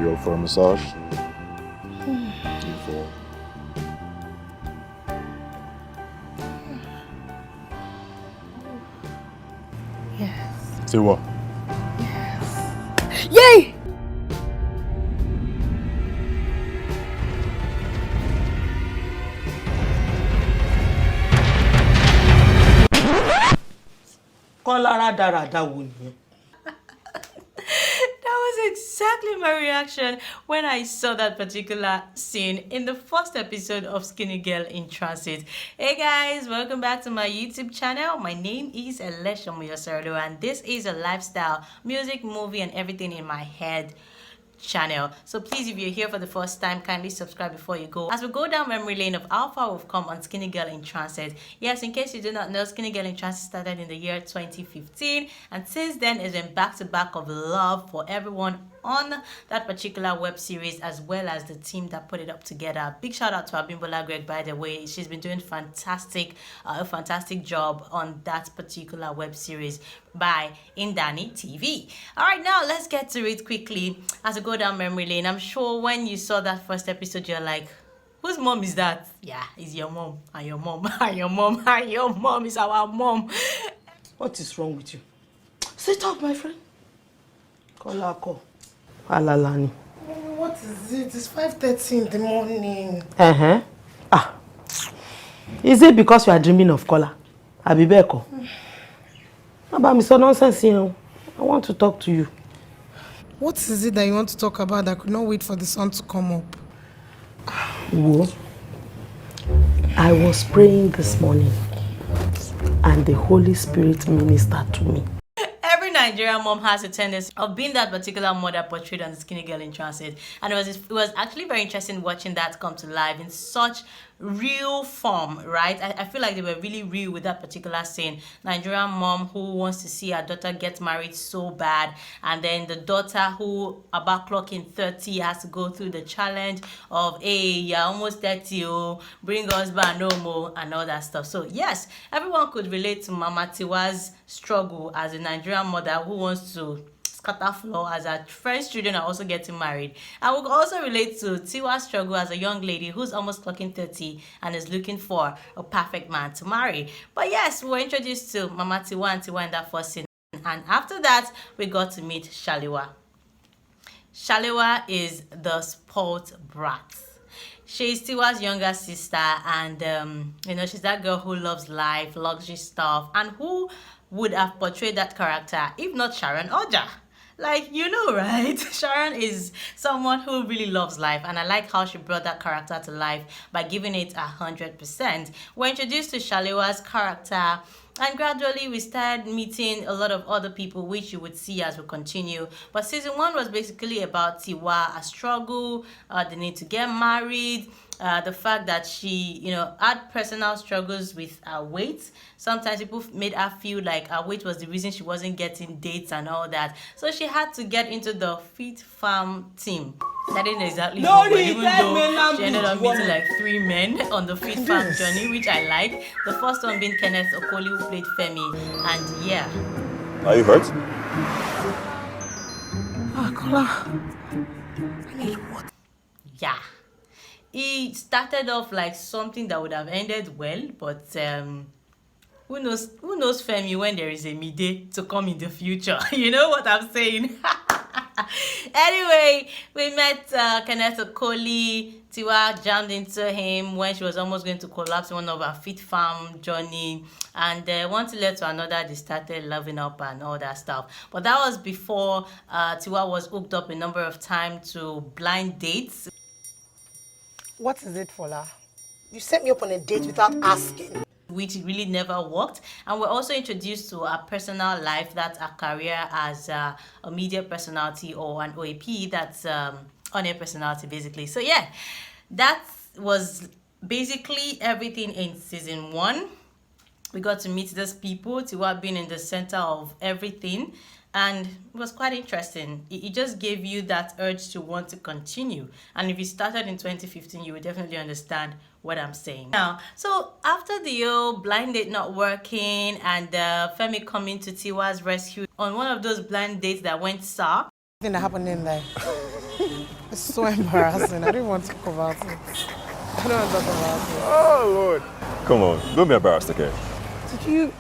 You up for a massage? Beautiful. Yes. Say what? Yes. Yay! That was exactly my reaction when I saw that particular scene in the first episode of Skinny Girl in Transit. Hey guys, welcome back to my YouTube channel. My name is Elesha Muyosardo and this is a lifestyle, music, movie and everything in my head channel. So please, if you're here for the first time, kindly subscribe before you go as we go down memory lane of how far we've come on Skinny Girl in Transit. Yes, in case you do not know, Skinny Girl in Transit started in the year 2015 and since then it's been back to back of love for everyone on that particular web series as well as the team that put it up together. Big shout out to Abimbola Greg, by the way. She's been doing a fantastic job on that particular web series by Indani TV. All right, now let's get to it quickly as we go down memory lane. I'm sure when you saw that first episode, you're like, whose mom is that? Yeah, it's your mom and your mom and your mom and your mom is our mom. What is wrong with you? Sit up, my friend. Call. Alalani. What is it? It's 5:30 in the morning. Is it because you are dreaming of Kola? Abibeko. About me, so nonsense here. I want to talk to you. What is it that you want to talk about that could not wait for the sun to come up? Whoa. I was praying this morning and the Holy Spirit ministered to me. Every Nigerian mom has a tendency of being that particular mother portrayed on the Skinny Girl in Transit, and it was actually very interesting watching that come to life in such real form, right? I feel like they were really real with that particular scene. Nigerian mom who wants to see her daughter get married so bad, and then the daughter who about clocking 30 has to go through the challenge of, hey, you're almost 30, oh, bring us back no more and all that stuff. So yes, everyone could relate to Mama Tiwa's struggle as a Nigerian mother who wants to scatter floor as her friends' children are also getting married. And we can also relate to Tiwa's struggle as a young lady who's almost clocking 30 and is looking for a perfect man to marry. But yes, we were introduced to Mama Tiwa and Tiwa in that first scene. And after that, we got to meet Shaliwa. Shaliwa is the spoiled brat. She's Tiwa's younger sister and, she's that girl who loves life, luxury stuff, and who would have portrayed that character if not Sharon Oja. Like, you know, right? Sharon is someone who really loves life, and I like how she brought that character to life by giving it 100%. We're introduced to Shaliwa's character, and gradually we started meeting a lot of other people, which you would see as we continue. But season 1 was basically about Tiwa, a struggle, the need to get married, the fact that she, had personal struggles with her weight. Sometimes people made her feel like her weight was the reason she wasn't getting dates and all that. So she had to get into the Fit Farm team. I didn't exactly know, but even though she ended up meeting like 3 men on the Fit Farm journey, which I like. The first one being Kenneth Okoli, who played Femi, and yeah. Are you hurt? Kola. Yeah. It started off like something that would have ended well, but who knows Femi when there is a Mide to come in the future. You know what I'm saying? Anyway, we met Kenneth Okoli. Tiwa jammed into him when she was almost going to collapse one of her Fit Farm journey, and one thing led to another. They started loving up and all that stuff. But that was before Tiwa was hooked up a number of times to blind dates. What is it, Fola? You sent me up on a date without asking. Which really never worked. And we're also introduced to her personal life, that's her career as a media personality, or an OAP, that's on-air personality basically. So yeah, that was basically everything in season 1. We got to meet these people, Tiwa being in the center of everything, and it was quite interesting. It just gave you that urge to want to continue. And if you started in 2015, you would definitely understand what I'm saying now. So after the blind date not working and Femi coming to Tiwa's rescue on one of those blind dates that went sour. Thing that happened in there. It's so embarrassing. I don't want to talk about it. I don't want to talk about it. Oh, Lord. Come on. Don't be embarrassed, okay? Did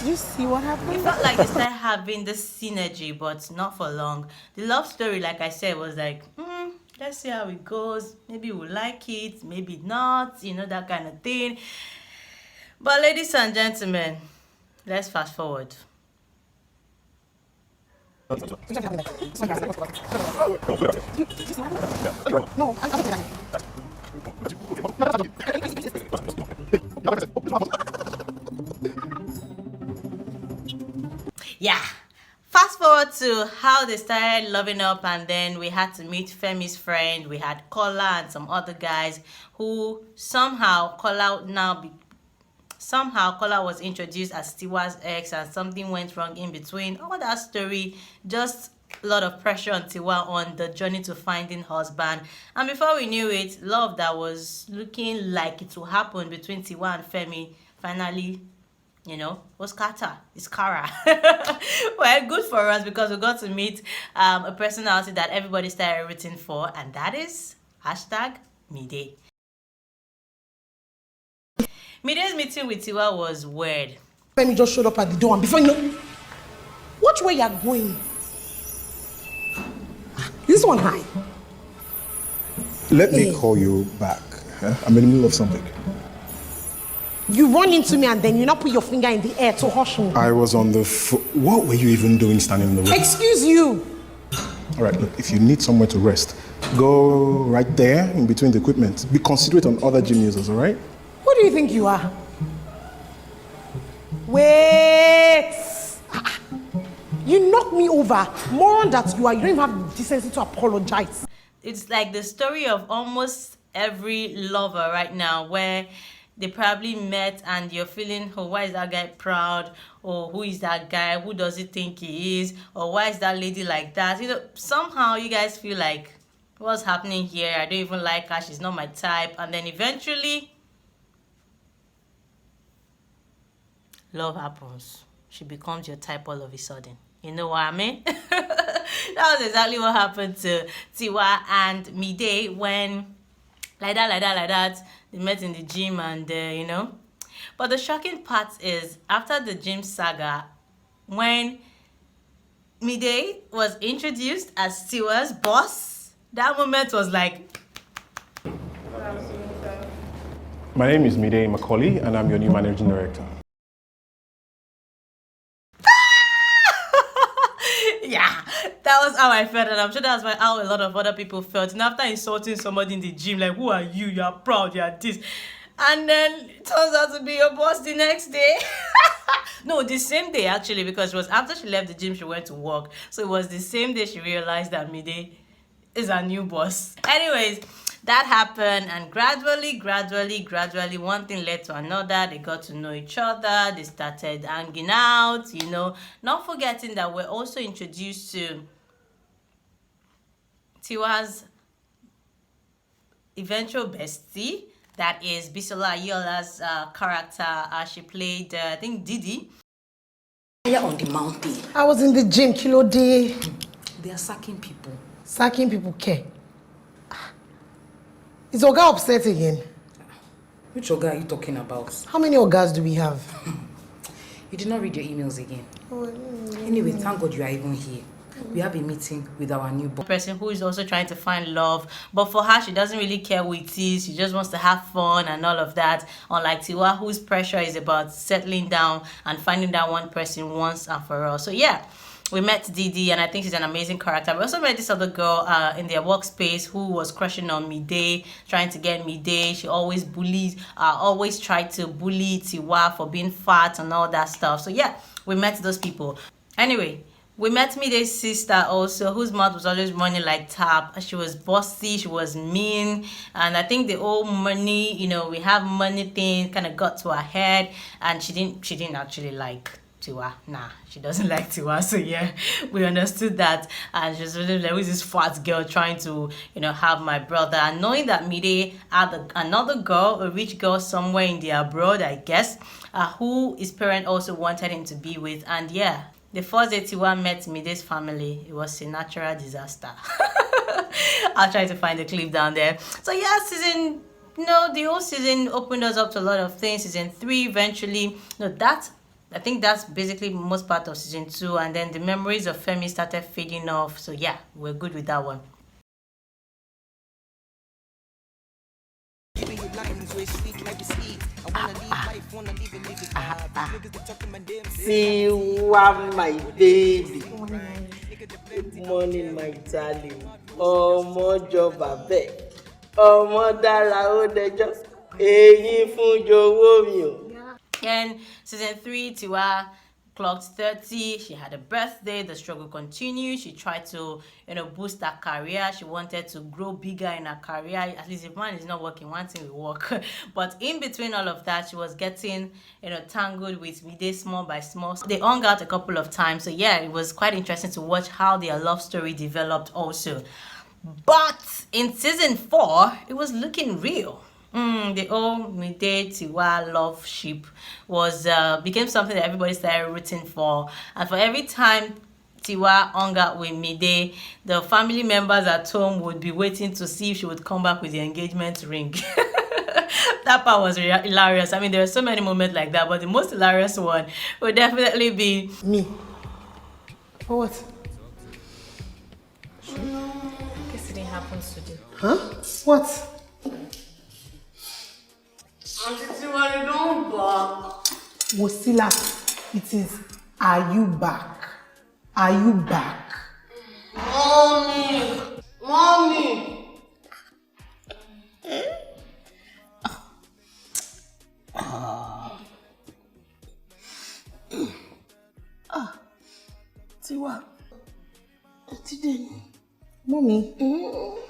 you see what happened? It felt like they started having this synergy, but not for long. The love story, like I said, was like, let's see how it goes. Maybe we'll like it, maybe not, that kind of thing. But ladies and gentlemen, let's fast forward. No, Yeah. Fast forward to how they started loving up, and then we had to meet Femi's friend. We had Kola and some other guys who somehow Kola was introduced as Tiwa's ex, and something went wrong in between. All that story, just a lot of pressure on Tiwa on the journey to finding husband. And before we knew it, love that was looking like it will happen between Tiwa and Femi finally, was Kata. It's Kara. Well, good for us because we got to meet a personality that everybody started rooting for, and that is #Mide. Mide's meeting with Tiwa was weird. Femi just showed up at the door, and before you know, which way you're going? This one high. Let me call you back. I'm in the middle of something. You run into me and then you not put your finger in the air to hush me. I was on the What were you even doing standing in the room? Excuse you. All right, look, if you need somewhere to rest, go right there in between the equipment. Be considerate on other gym users, all right? Who do you think you are? Wait. You knocked me over. Moron that you are. You don't even have the decency to apologize. It's like the story of almost every lover right now, where they probably met and you're feeling, oh, why is that guy proud? Or who is that guy? Who does he think he is? Or why is that lady like that? Somehow you guys feel like, what's happening here? I don't even like her. She's not my type. And then eventually, love happens. She becomes your type all of a sudden. You know what I mean? That was exactly what happened to Tiwa and Mide when, like that, they met in the gym and, But the shocking part is, after the gym saga, when Mide was introduced as Tiwa's boss, that moment was like... My name is Mide Macaulay, and I'm your new managing director. Yeah, that was how I felt, and I'm sure that's how a lot of other people felt. And after insulting somebody in the gym, like, who are you? You are proud, you are this. And then it turns out to be your boss the next day. No, the same day, actually, because it was after she left the gym, she went to work. So it was the same day she realized that Mide is her new boss. Anyways, that happened, and gradually, one thing led to another. They got to know each other. They started hanging out, Not forgetting that we're also introduced to Tiwa's eventual bestie, that is Bisola Ayola's character. She played, I think, Didi. Fire on the mountain. I was in the gym, kilo day. They are sacking people. Sacking people care. Is Oga upset again? Which Oga are you talking about? How many Ogas do we have? You did not read your emails again. Anyway, thank God you are even here. We have a meeting with our new boss. Person who is also trying to find love, but for her, she doesn't really care who it is. She just wants to have fun and all of that. Unlike Tiwa, whose pressure is about settling down and finding that one person once and for all. So yeah, we met Didi, and I think she's an amazing character. We also met this other girl in their workspace who was crushing on Mide, trying to get Mide. She always always tried to bully Tiwa for being fat and all that stuff. So yeah, we met those people. Anyway, we met Mide's sister also, whose mouth was always running like tap. She was bossy, she was mean, and I think the whole money, we have money thing kind of got to her head, and she didn't actually like Tiwa. Nah, she doesn't like Tiwa. So yeah, we understood that, and she's really like, who's this fat girl trying to, have my brother? And knowing that Mide had another girl, a rich girl somewhere in the abroad, I guess, who his parent also wanted him to be with, and yeah. The first day Tiwa met Mide's family, it was a natural disaster. I'll try to find the clip down there. So yeah, the whole season opened us up to a lot of things. Season 3 eventually, I think that's basically most part of season 2, and then the memories of Femi started fading off. So yeah, we're good with that one. Siwa, my baby. Good morning, my darling. Ọmọ jọba bẹ́ẹ̀. Ọmọ dára ó dẹjọ́. Èyí fún jọ̀wọ́ mi o. And season 3, Tiwa clocked 30. She had a birthday. The struggle continued. She tried to, boost her career. She wanted to grow bigger in her career. At least if one is not working, one thing will work. But in between all of that, she was getting, tangled with Mide small by small. So they hung out a couple of times. So yeah, it was quite interesting to watch how their love story developed also. But in season 4, it was looking real. The old Mide Tiwa love ship became something that everybody started rooting for, and for every time Tiwa hung out with Mide, the family members at home would be waiting to see if she would come back with the engagement ring. That part was hilarious. I mean, there were so many moments like that, but the most hilarious one would definitely be Me. For what? Guess it didn't happen today. Huh? What? Wasila, it is, are you back? Are you back? Mommy. Tiwa. Today. Mommy,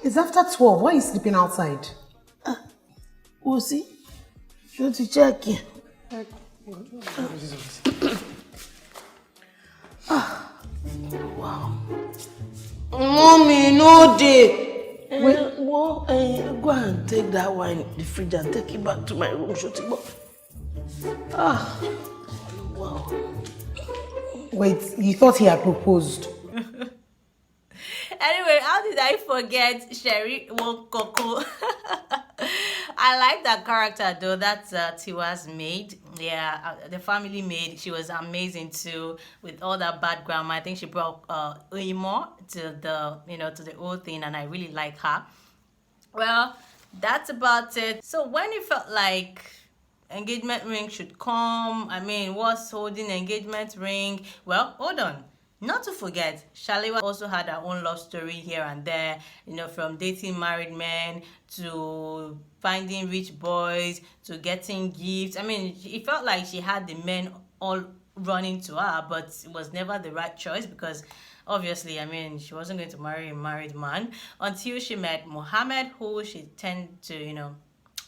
it's after 12. Why are you sleeping outside? We'll see. You to check it. Wow. Mommy, no day. Wait, go and take that wine in the fridge and take it back to my room. Shut it up. Wow. Wait, you thought he had proposed? Anyway, how did I forget Sherry Wokoko? I like that character though. That's Tiwa's maid. Yeah, the family maid. She was amazing too, with all that bad grammar. I think she brought Uimo to the whole thing, and I really like her. Well, that's about it. So when it felt like engagement ring should come, I mean, what's holding engagement ring? Well, hold on. Not to forget, Shalewa also had her own love story here and there, from dating married men to finding rich boys to getting gifts. I mean, it felt like she had the men all running to her, but it was never the right choice because obviously, I mean, she wasn't going to marry a married man until she met Mohammed, who she tended to,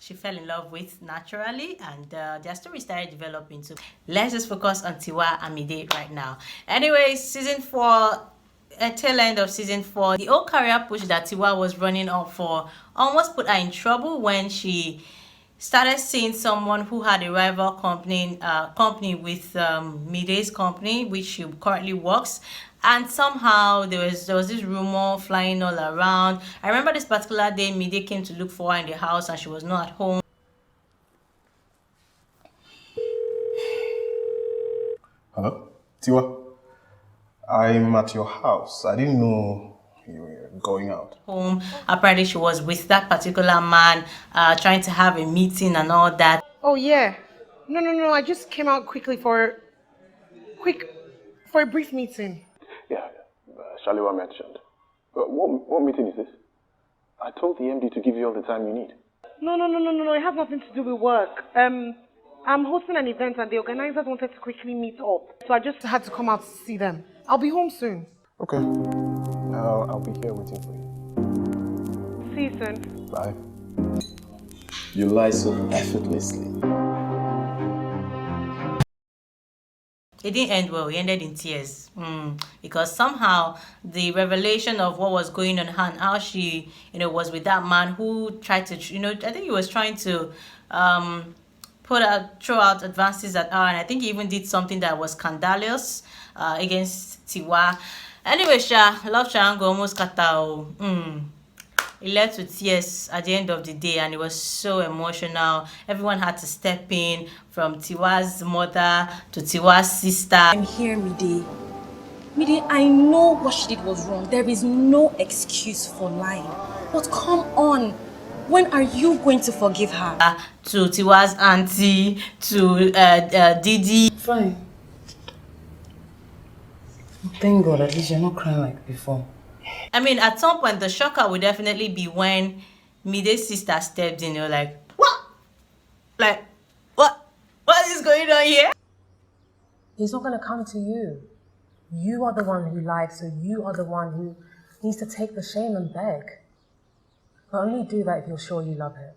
she fell in love with naturally, and their story started developing. So let's just focus on Tiwa and Mide right now. Anyway, season 4, tail end of season 4, the old career push that Tiwa was running up for almost put her in trouble when she started seeing someone who had a rival company with Mide's company, which she currently works. And somehow there was this rumor flying all around. I remember this particular day Mide came to look for her in the house and she was not at home. Hello? Tiwa? I'm at your house. I didn't know you were going out. Home. Apparently she was with that particular man, trying to have a meeting and all that. Oh, yeah. No. I just came out quickly for a brief meeting. Yeah, Shalewa mentioned. What meeting is this? I told the MD to give you all the time you need. No. It has nothing to do with work. I'm hosting an event and the organizers wanted to quickly meet up. So I just had to come out to see them. I'll be home soon. Okay. I'll be here waiting for you. See you soon. Bye. You lie so effortlessly. It didn't end well. It ended in tears because somehow the revelation of what was going on and how she, was with that man who tried to, I think he was trying to throw out advances at her, and I think he even did something that was scandalous against Tiwa. Anyway, love triangle almost cut out. It led to tears at the end of the day, and it was so emotional. Everyone had to step in, from Tiwa's mother to Tiwa's sister. I'm here, Mide. Mide, I know what she did was wrong. There is no excuse for lying. But come on, when are you going to forgive her? To Tiwa's auntie, to Didi. Fine. Thank God, at least you're not crying like before. I mean, at some point, the shocker would definitely be when Mide's sister stepped in. You're like, what? Like, what? What is going on here? He's not going to come to you. You are the one who lied, so you are the one who needs to take the shame and beg. But only do that if you're sure you love him.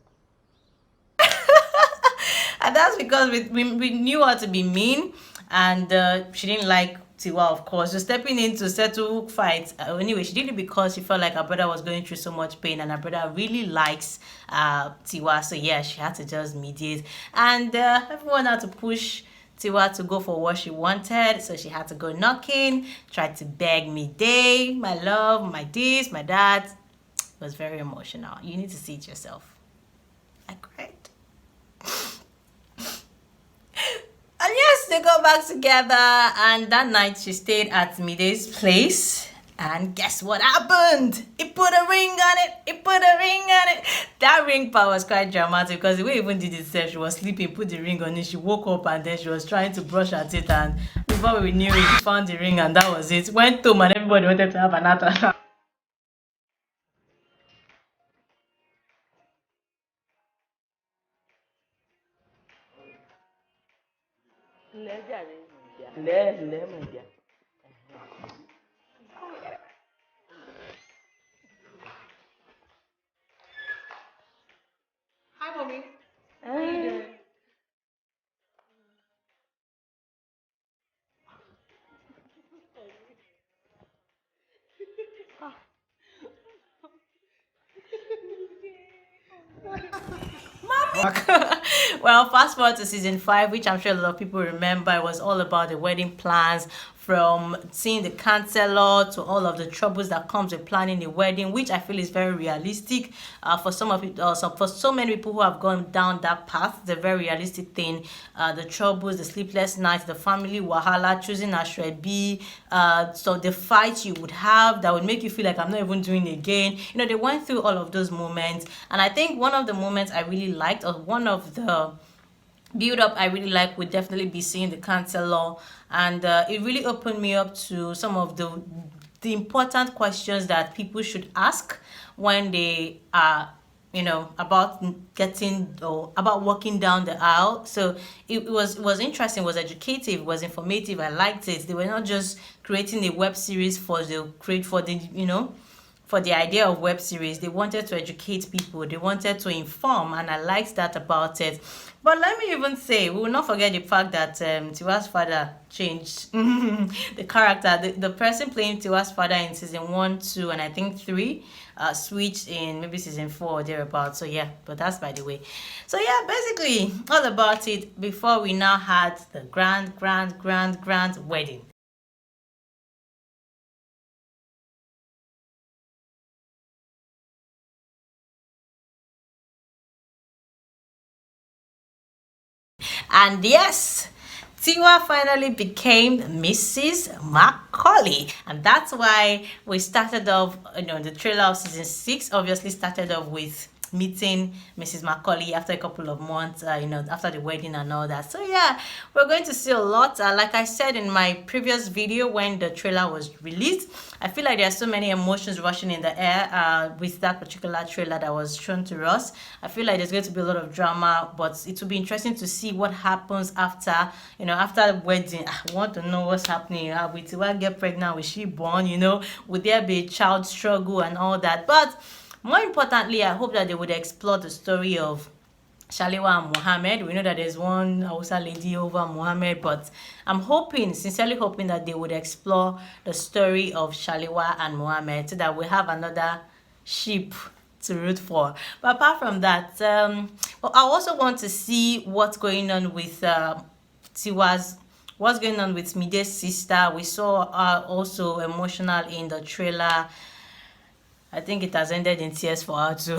And that's because we knew her to be mean, and she didn't like Tiwa, of course. So stepping in to settle fights. Anyway, she did it because she felt like her brother was going through so much pain, and her brother really likes Tiwa. So yeah, she had to just mediate, and everyone had to push Tiwa to go for what she wanted. So she had to go knocking, tried to beg Mide, my love, my this, my that. It was very emotional. You need to see it yourself. I cried. And yes, they got back together, and that night she stayed at Mide's place. And guess what happened? He put a ring on it. He put a ring on it. That ring part was quite dramatic because the way even did it, she was sleeping, put the ring on it. She woke up and then she was trying to brush her teeth, and before we knew it, she found the ring, and that was it. Went home and everybody wanted to have another. Hi, mommy. Well, fast forward to season 5, which I'm sure a lot of people remember. It was all about the wedding plans, from seeing the counselor to all of the troubles that comes with planning a wedding, which I feel is very realistic for some of it. For so many people who have gone down that path, it's a very realistic thing. The troubles, the sleepless nights, the family wahala, choosing Ashrebi, so the fights you would have that would make you feel like I'm not even doing it again. You know, they went through all of those moments, and I think one of the moments I really liked, or one of the build up I really like, would definitely be seeing the counselor, and it really opened me up to some of the important questions that people should ask when they are, you know, about getting or about walking down the aisle. So it was interesting, was educative, was informative. I liked it. They were not just creating a web series for the you know, for the idea of web series. They wanted to educate people, they wanted to inform, and I liked that about it. But let me even say, we will not forget the fact that Tiwa's father changed. The character, the person playing Tiwa's father in season 1, 2, and I think 3 switched in maybe season 4 or thereabouts. So yeah, but that's by the way. So yeah, basically all about it before we now had the grand wedding. And yes, Tiwa finally became Mrs. Macaulay, and that's why we started off, you know, the trailer of season 6 obviously started off with meeting Mrs. Macaulay after a couple of months, you know, after the wedding and all that. So yeah, we're going to see a lot. Like I said in my previous video when the trailer was released, I feel like there are so many emotions rushing in the air with that particular trailer that was shown to us. I feel like there's going to be a lot of drama, but it will be interesting to see what happens after, you know, after the wedding. I want to know what's happening. Will Tiwa get pregnant? Will she born? You know, would there be a child struggle and all that? But more importantly, I hope that they would explore the story of Shaliwa and Mohammed. We know that there's one Hausa lady over Mohammed, but I'm hoping, sincerely hoping, that they would explore the story of Shaliwa and Mohammed so that we have another sheep to root for. But apart from that, well, I also want to see what's going on with Tiwa's what's going on with Mide's sister. We saw also emotional in the trailer. I think it has ended in tears for her too.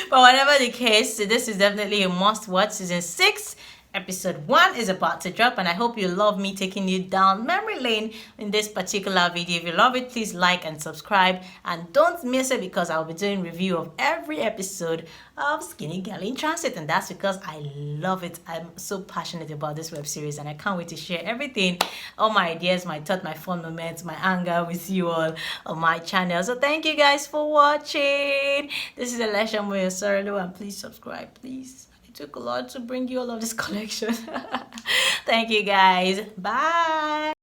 But whatever the case, this is definitely a must watch. Season 6 episode 1 is about to drop, and I hope you love me taking you down memory lane in this particular video. If you love it, please like and subscribe, and don't miss it because I'll be doing review of every episode of Skinny Girl in Transit, and that's because I love it. I'm so passionate about this web series, and I can't wait to share everything, all my ideas, my thoughts, my fun moments, my anger with you all on my channel. So thank you guys for watching. This is Alesha Moyo Sorolo, and please subscribe, please. It took a lot to bring you all of this collection. Thank you guys. Bye.